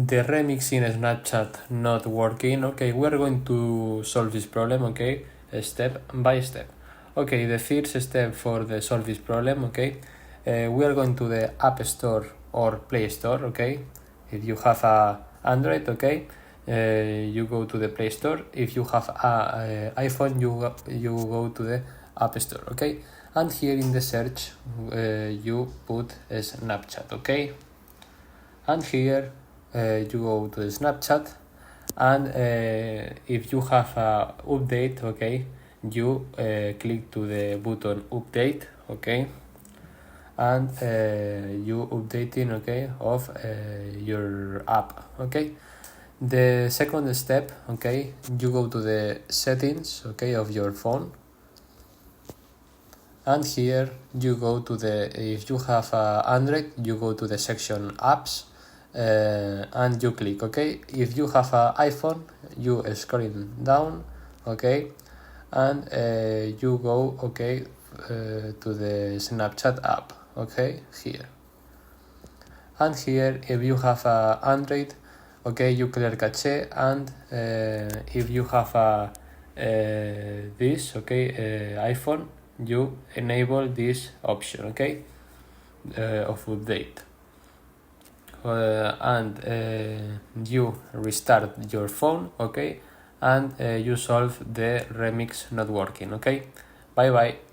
The remix in Snapchat not working. Okay, we're going to solve this problem, okay, step by step. Okay, the first step for the solve this problem, okay, we are going to the App Store or Play Store, okay. If you have a Android, okay, you go to the Play Store. If you have a iPhone, you go to the App Store, okay. And here in the search, you put Snapchat, okay. And here you go to the Snapchat, and if you have a update, okay, you click to the button update, okay, and you updating, okay, of your app, okay. The second step, okay, you go to the settings, okay, of your phone, and here you go to the, if you have Android, you go to the section apps, and you click, okay. If you have an iPhone, you scrolling down, okay, and you go, okay, to the Snapchat app, okay, here. And here, if you have a Android, okay, you clear cache, and if you have a this, okay, iPhone, you enable this option, okay, of update. And you restart your phone, okay, and you solve the remix not working, okay. Bye bye.